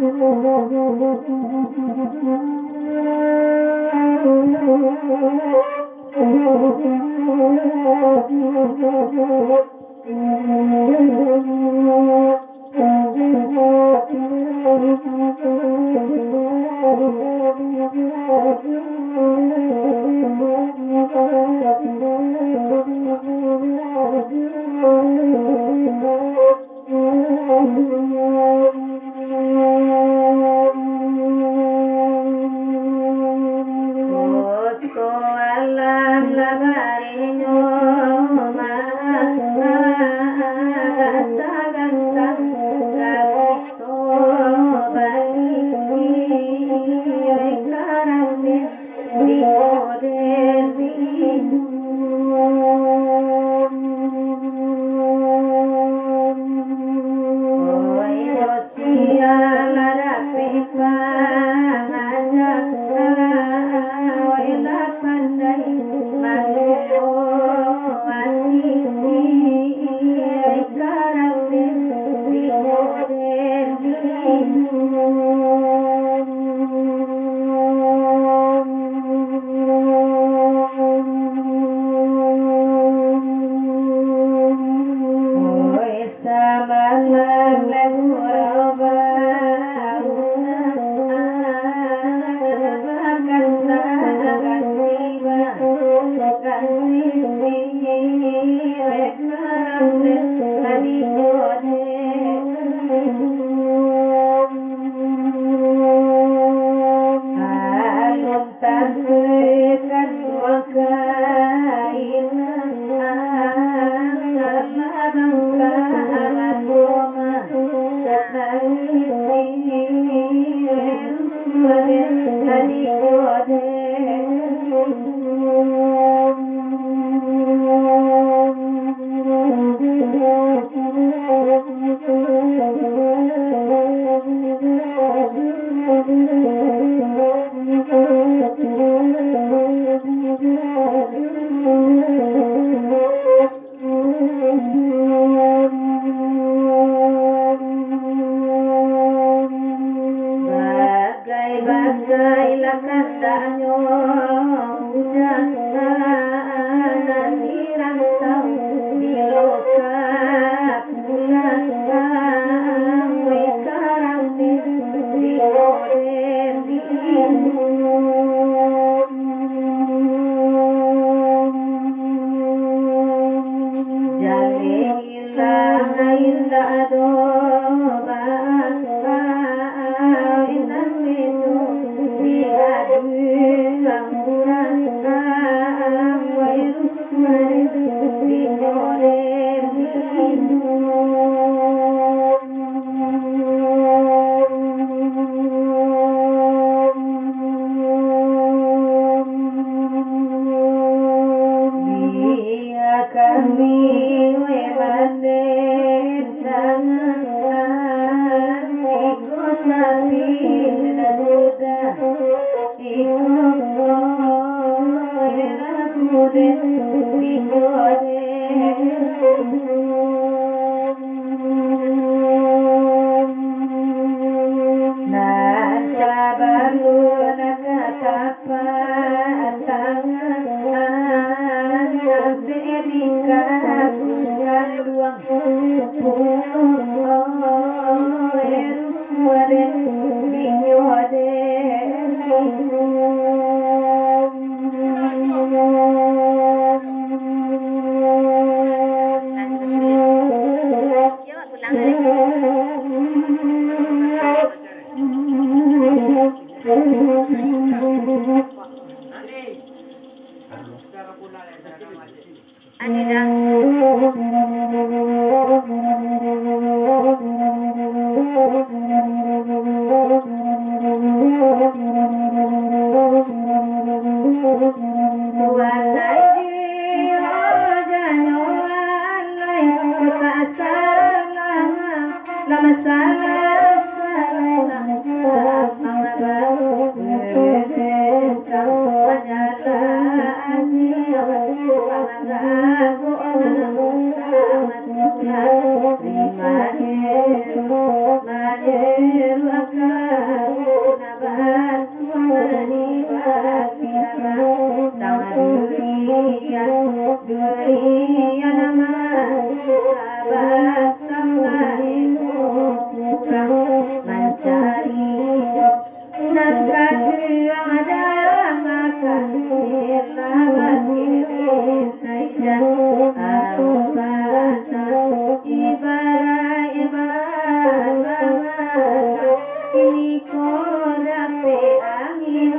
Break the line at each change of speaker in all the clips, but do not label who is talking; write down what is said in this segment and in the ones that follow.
Terima kasih. orang mencari nakati ada akan kita makirin aja arubana ibarat ini kodape angin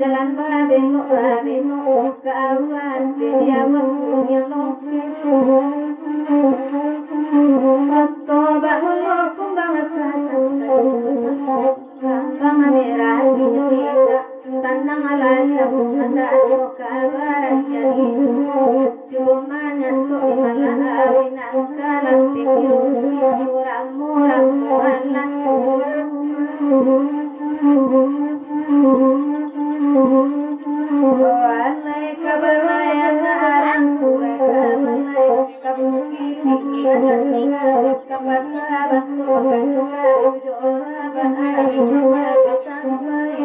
jalan babeno kawan dia waktu yang toba mulo kumbang kambang merah dinyuita sanang alai rabungan raso kabaran jadi cumanya so imala awinan kalang pikirun si murah walat walai kabalayan arang kure kabalai kabukit pikiran kapasaban pakai sarujo bahari sampai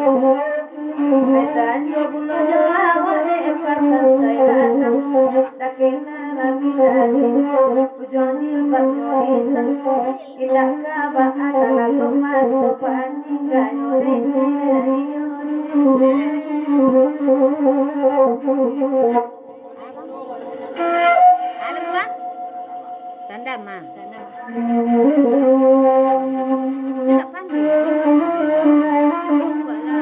Esan yo bulo yo awale pasan saya Ujonil baknyori sangko Idak kaba atala luman Tupaan hingga nyore
Alam ba? Tanda ma. Tidak panggil. Suara.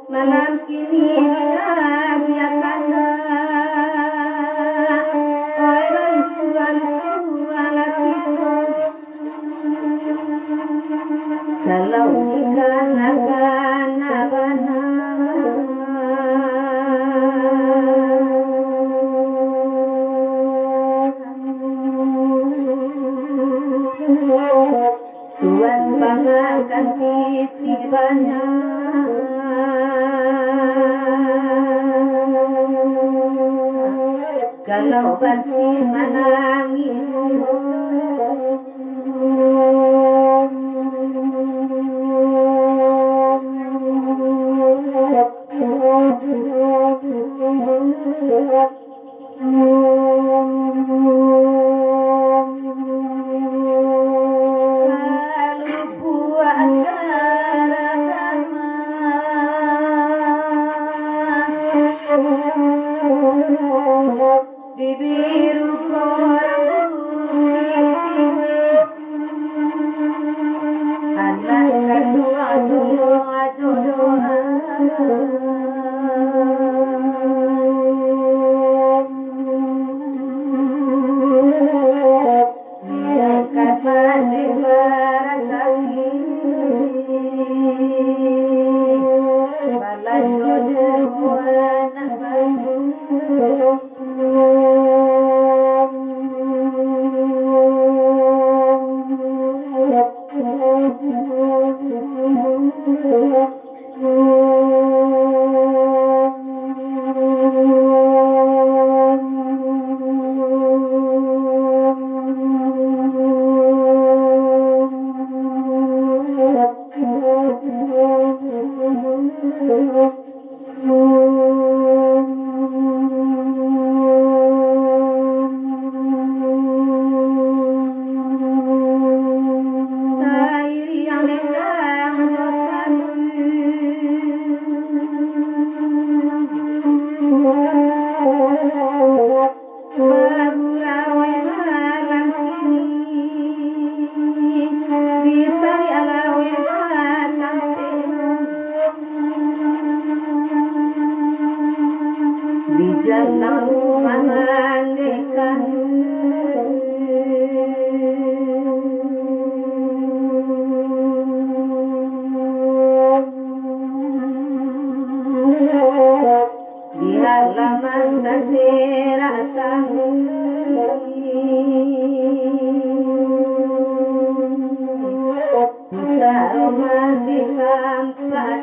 Malam kini dia kanda oi barusu lakiku kalau ikan akan abana Tuhan banggakan titipannya kalau batin menangis kalau buat Bibiru korang bukit anak kedua Niatkan masih berasaki Balan jodoh anak baru Sairi yang lendang dosamu Bagurawai malam kini Disari alawi batang di jalan rumah mandekan di halaman tasiratan bisa romantis tempat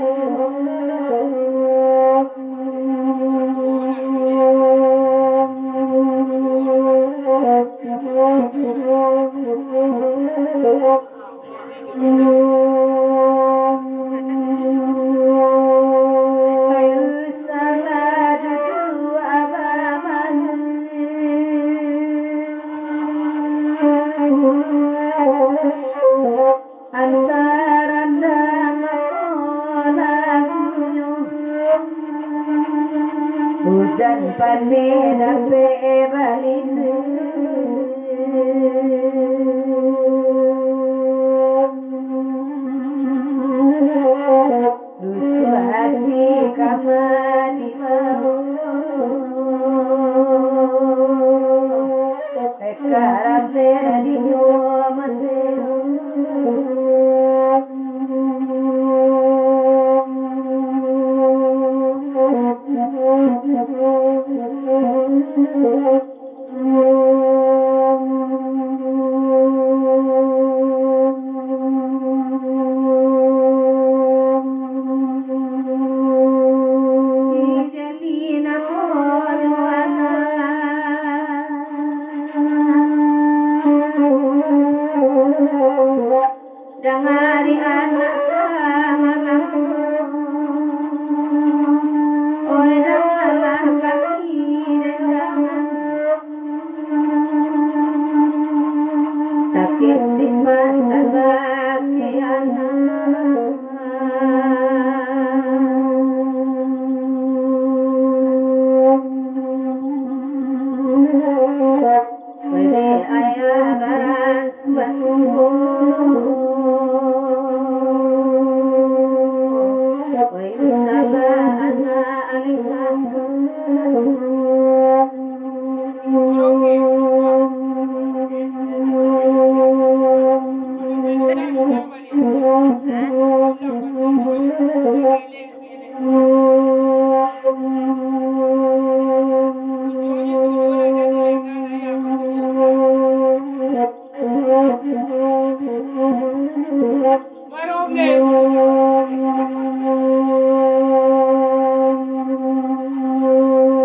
antara nama lagunya hujan pandai dape balik dusu hati kamari mau karate di nyoman dangari anak samalam oi dengarlah kami dendangan sakit tipasan bagi anak wede ayah baran suatu wai salah anak alingah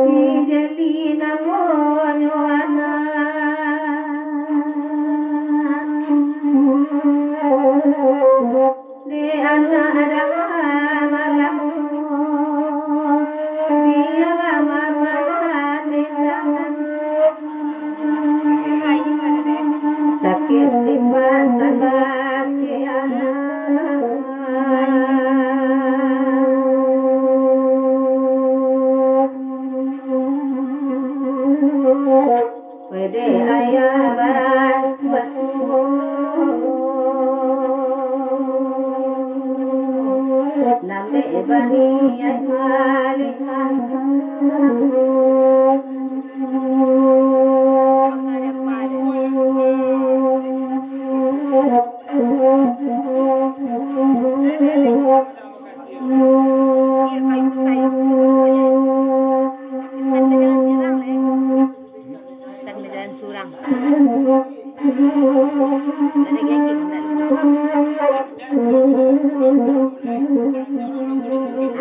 si Jelina monyo anak di anak ada malam dia lama menandangan sakit tipasan bagi anak wede ayah baras suatu nambe bani ay malingah
surang.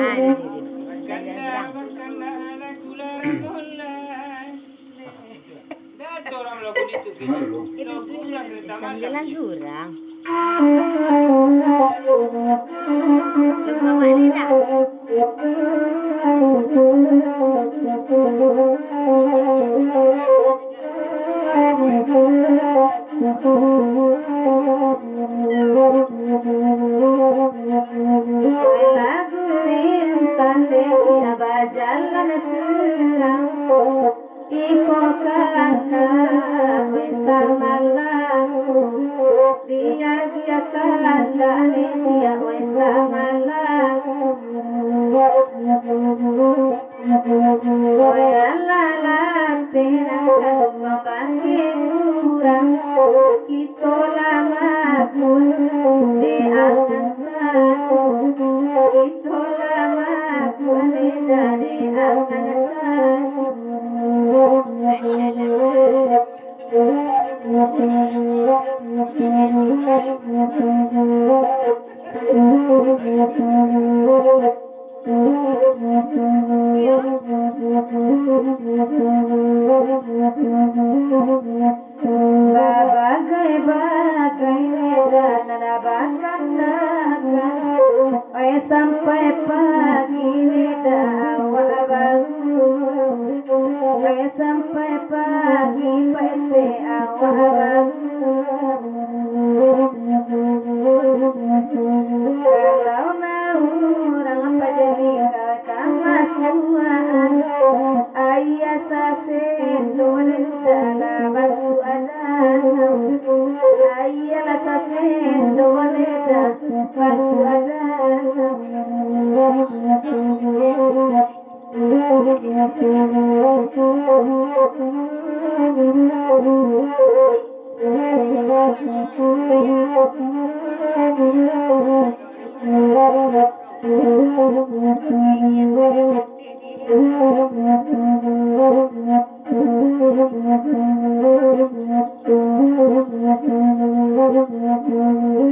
Ada gigi enggak lu? Jalan surang. Itu jalan surang. Lu bawa Lina. Lagu intan deki abajalan surang iko kana wesa malam dia dia kanda dia wesa malam Oyalala penangkan buang bagi urang Kito lama pun de angan satu Kito lama pun de angan satu Bagai medan nabakan sampai pagi reda awak baru sampai pagi pete awak kalau orang apa jadi kata masuan ayah sasen dole dana bantu ada ayah sasen dole dana bantu ada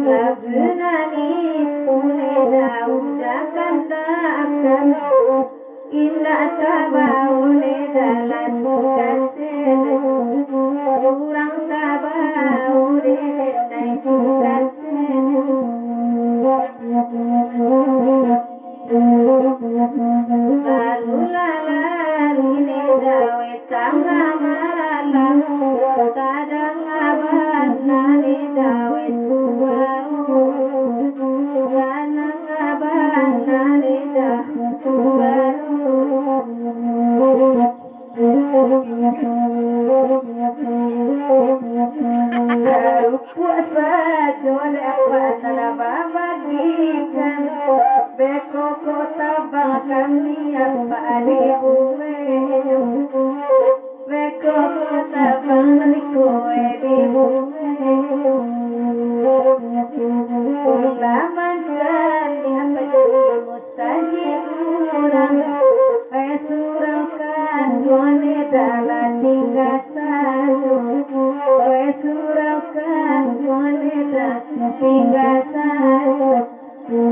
Lagunani tuneda udah kandakan indah tabau dalam kasih kurang tabau naik kasih
puasa jole apa nana babagikan beko kota kami apa di bumi beko kota di kowe di bumi ulaman candi apa jadi musaji kurang kayak suraukan gone dalam tinggal satu kayak suraukan gone dalam tinggal satu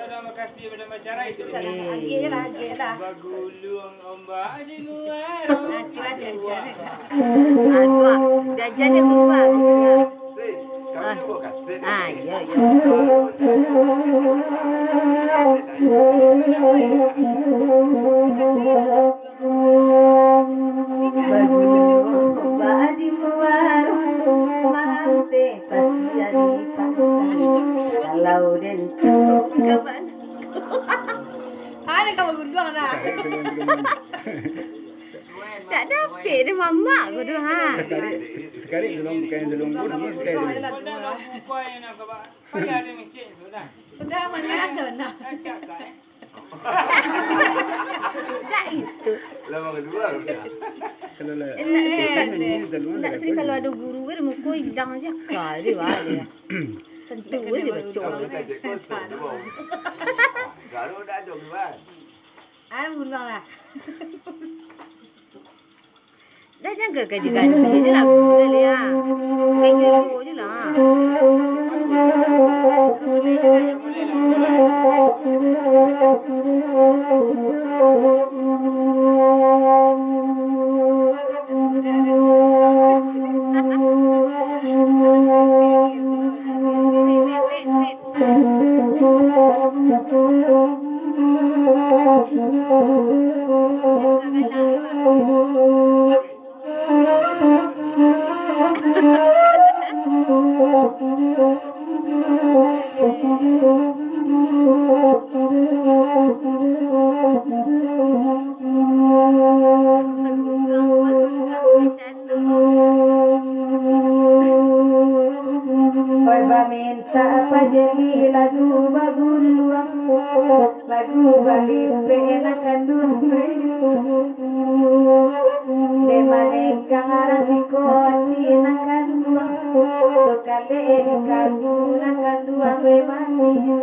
Terima kasih pada macara itu.
lagi lah
Bagulung ombak di luar.
Jajan dia berubah. Ya.
Badi muar mante pasti jadi kalau den
Kapan? Ada kamu berdua nak? Tak dapat dia mama aku tu ha.
Sekali selong bukan selong pun bukan.
Kau yang nak kau bayar dia mecik tu dah.
Dah mana asal nak?
Cakap tak?
Tak itu.
Lama kedua
Kalau lah.
Tak sering kalau ada guru kan muka hilang je kali dia. Tentu dia baca.
Garu dah jom kan.
Ada guru lah. Dah jangan gaji-gaji je lah guru dia lihat. Kayu je lah.
minta apa jadi lagu baguluang lagu balik enakan dulu de maneka ngarasiko tinakan dua kale kagu nakan dua memaniu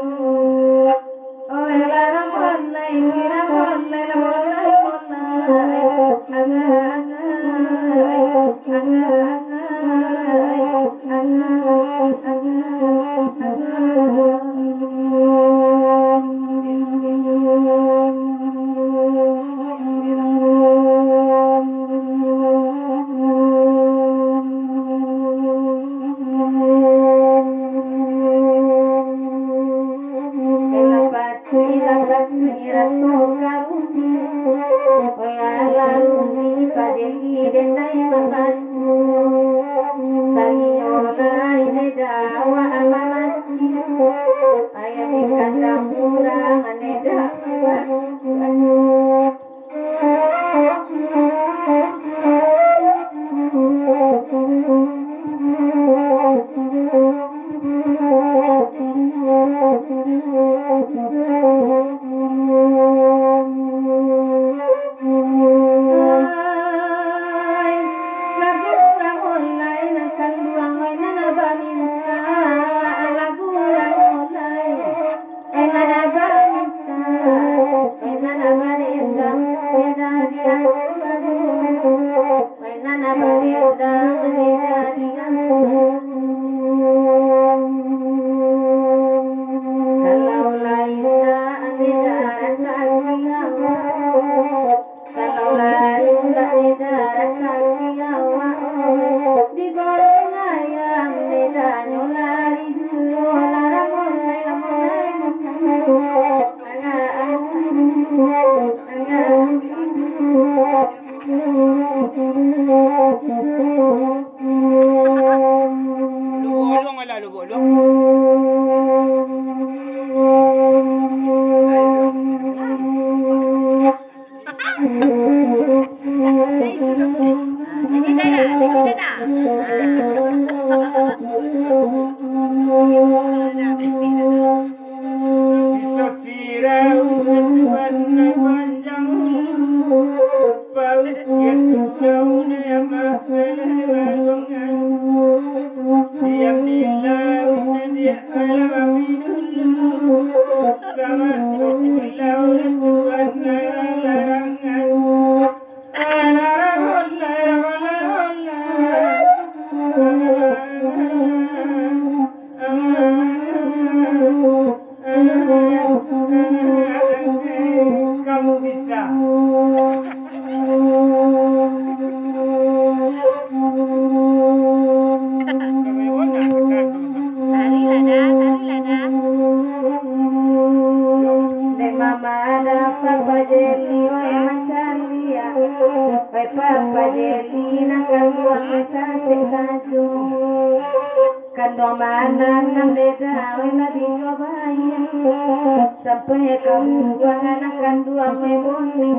oh lara monai sira monai la monai
يسمعون ما فلوان بيمن الله الذي علم sama kamu bisa.
Mama ada papa jeli oi macalia oi papa jeli nakal buang mesase saju kandong mana nang beda oi nabi cobain sampai kamu buang anak kandung oi boni